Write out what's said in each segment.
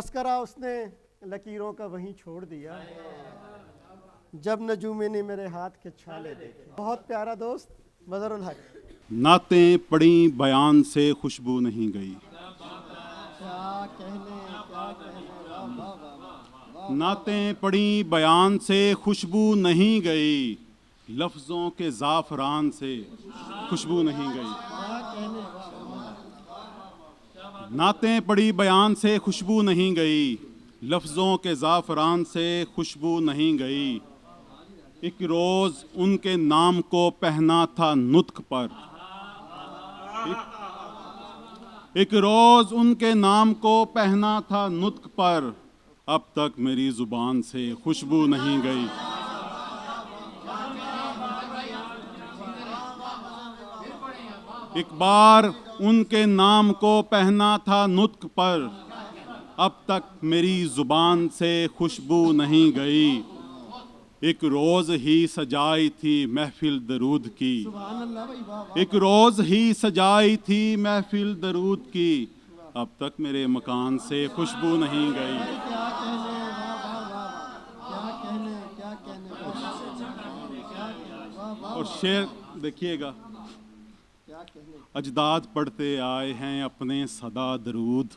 तस्करा उसने लकीरों का वहीं छोड़ दिया जब नजूमे ने मेरे हाथ के छाले देखे। बहुत प्यारा दोस्त बदरुल हक। नातें पड़ी बयान से खुशबू नहीं गई। क्या कहने वाह वाह वाह। नातें पड़ी बयान से खुशबू नहीं गई, लफ्ज़ों के ज़ाफ़रान से खुशबू नहीं गई। नातें पड़ी बयान से खुशबू नहीं गई, लफ्ज़ों के ज़ाफ़रान से खुशबू नहीं गई। एक रोज़ उनके नाम को पहना था नुत्क पर, एक रोज़ उनके नाम को पहना था नुत्क पर, अब तक मेरी ज़ुबान से खुशबू नहीं गई। एक बार उनके नाम को पहना था नुत्क पर, अब तक मेरी ज़ुबान से खुशबू नहीं गई। एक रोज़ ही सजाई थी महफिल दरूद की, एक रोज़ ही सजाई थी महफिल दरूद की, अब तक मेरे मकान से खुशबू नहीं गई। और शेर देखिएगा, अजदाद पढ़ते आए हैं अपने सदा दरूद,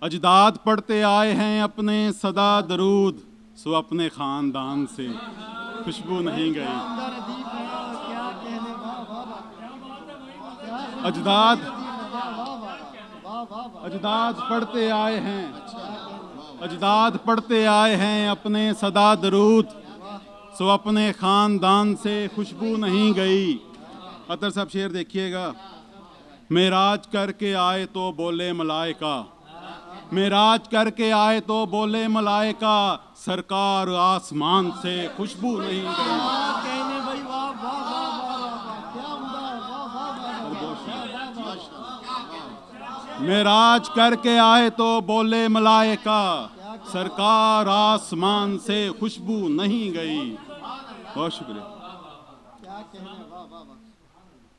अजदाद पढ़ते आए हैं अपने सदा दरूद, सो अपने ख़ानदान से खुशबू नहीं गई। अजदाद अजदाद पढ़ते आए हैं, अजदाद पढ़ते आए हैं अपने सदा दरूद, सो अपने ख़ानदान से खुशबू नहीं गई। अतर साहब शेर देखिएगा, मेराज करके आए तो बोले मलाइका, मेराज करके आए तो बोले मलाइका, सरकार आसमान से खुशबू नहीं गई। मेराज करके आए तो बोले मलाइका, सरकार आसमान से खुशबू नहीं गई। बहुत शुक्रिया।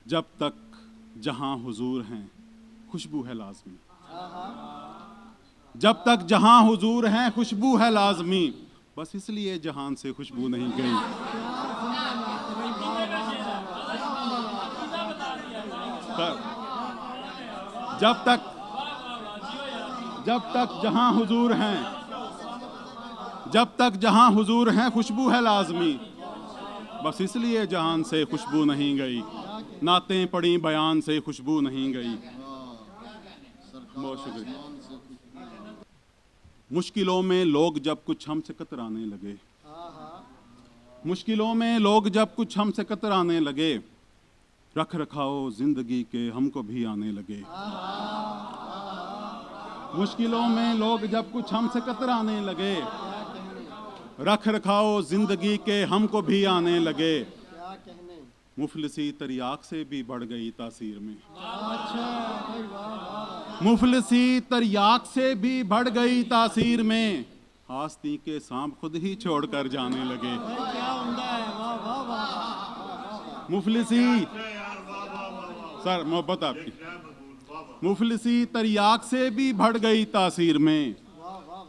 जब तक जहां हुजूर हैं खुशबू है लाजमी, जब तक जहां हुजूर हैं खुशबू है लाजमी, बस इसलिए जहान से खुशबू नहीं गई। जब तक जहां हुजूर हैं, जब तक जहां हुजूर हैं खुशबू है लाजमी, बस इसलिए जहान से खुशबू नहीं गई। नातें पड़ी बयान से खुशबू नहीं गई। बहुत शुक्रिया। मुश्किलों में लोग जब कुछ हमसे कतराने लगे, मुश्किलों में लोग जब कुछ हमसे कतराने लगे, रख रखाओ जिंदगी के हमको भी आने लगे। मुश्किलों में लोग जब कुछ हमसे कतराने लगे, रख रखाओ जिंदगी के हमको भी आने लगे। मुफलिसी तरियाक से भी बढ़ गई तासीर में, मुफलिसी तरियाक से भी बढ़ गई तासीर में, आस्ती के सांप खुद ही छोड़कर जाने लगे। मुफलिसी सर मोहब्बत आपकी, मुफलिसी तरियाक से भी बढ़ गई तासीर में,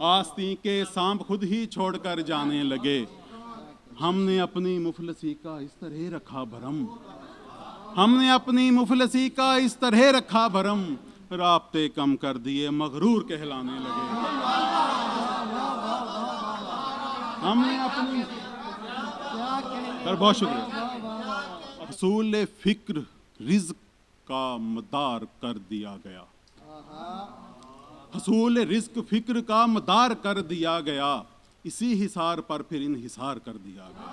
आस्ती के सांप खुद ही छोड़कर जाने लगे। हमने अपनी मुफलसी का इस तरह रखा भरम, हमने अपनी मुफलसी का इस तरह रखा भरम, राब्ते कम कर दिए मगरूर कहलाने लगे। हमने अपनी बहुत शुक्रिया। हसूल फिक्र रिज़्क़ का मदार कर दिया गया, हसूल रिज़्क़ फिक्र का मदार कर दिया गया, इसी हिसार पर फिर इनहिसार कर दिया गया।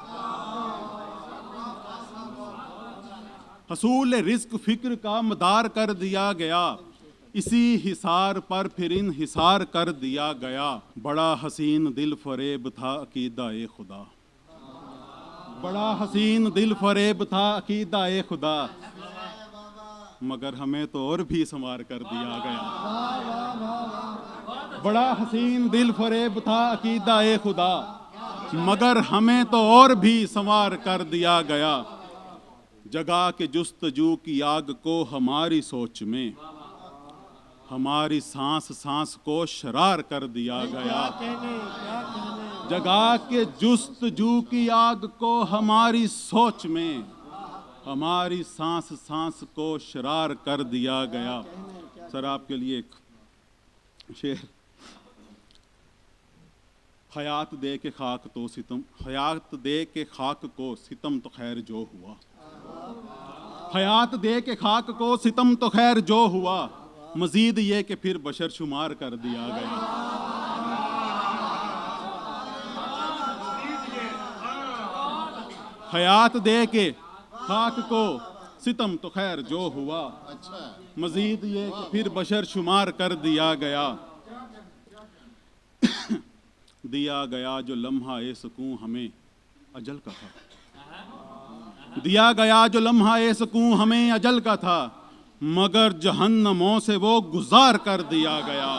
हसूल रिज़्क़ फिक्र का मदार कर दिया गया, इसी हिसार पर फिर इनहिसार कर दिया गया। बड़ा हसीन दिल फरेब था अकीदा-ए खुदा, बड़ा हसीन दिल फरेब था अकीदा-ए खुदा, मगर हमें तो और भी संवार कर दिया गया। बड़ा हसीन दिल फरेब था अकीदा-ए खुदा, मगर हमें तो और भी संवार कर दिया गया। जगा के जुस्तजू की आग को हमारी सोच में, हमारी सांस सांस को शरार कर दिया गया। क्या कहने जगा के जुस्तजू की आग को हमारी सोच में, हमारी सांस सांस को शरार कर दिया गया। सर आपके लिए एक शेर। हयात दे के खाक तो सितम, हयात दे के खाक को सितम तो खैर जो हुआ। हयात दे के खाक को सितम तो खैर जो हुआ, मजीद ये कि फिर बशर शुमार कर दिया गया। हयात दे के खाक को सितम तो खैर जो हुआ, मजीद ये कि फिर बशर शुमार कर दिया गया। दिया गया जो लम्हा ए सुकून हमें अजल का था। दिया गया जो लम्हा ए सुकून हमें अजल का था, मगर जहन्नमों से वो गुजार कर दिया गया।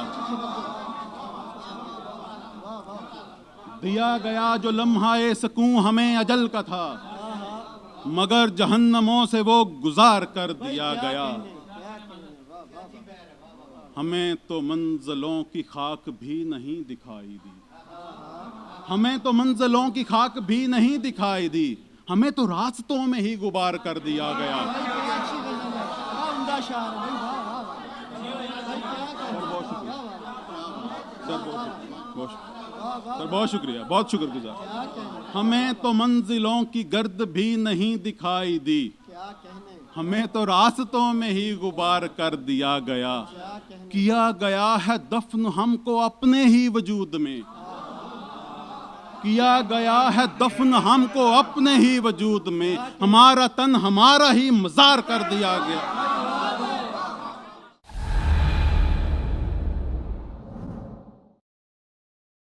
दिया गया जो लम्हा ए सुकून हमें अजल का था, मगर जहन्नमों से वो गुजार कर दिया गया। हमें तो मंजिलों की खाक भी नहीं दिखाई दी, हमें तो मंजिलों की खाक भी नहीं दिखाई दी, हमें तो रास्तों में ही गुबार कर दिया गया। सर बहुत शुक्रिया, बहुत शुक्रगुजार। हमें तो मंजिलों की गर्द भी नहीं दिखाई दी, हमें तो रास्तों में ही गुबार कर दिया गया। किया गया है दफन हमको अपने ही वजूद में, किया गया है दफन हमको अपने ही वजूद में, हमारा तन हमारा ही मजार कर दिया गया।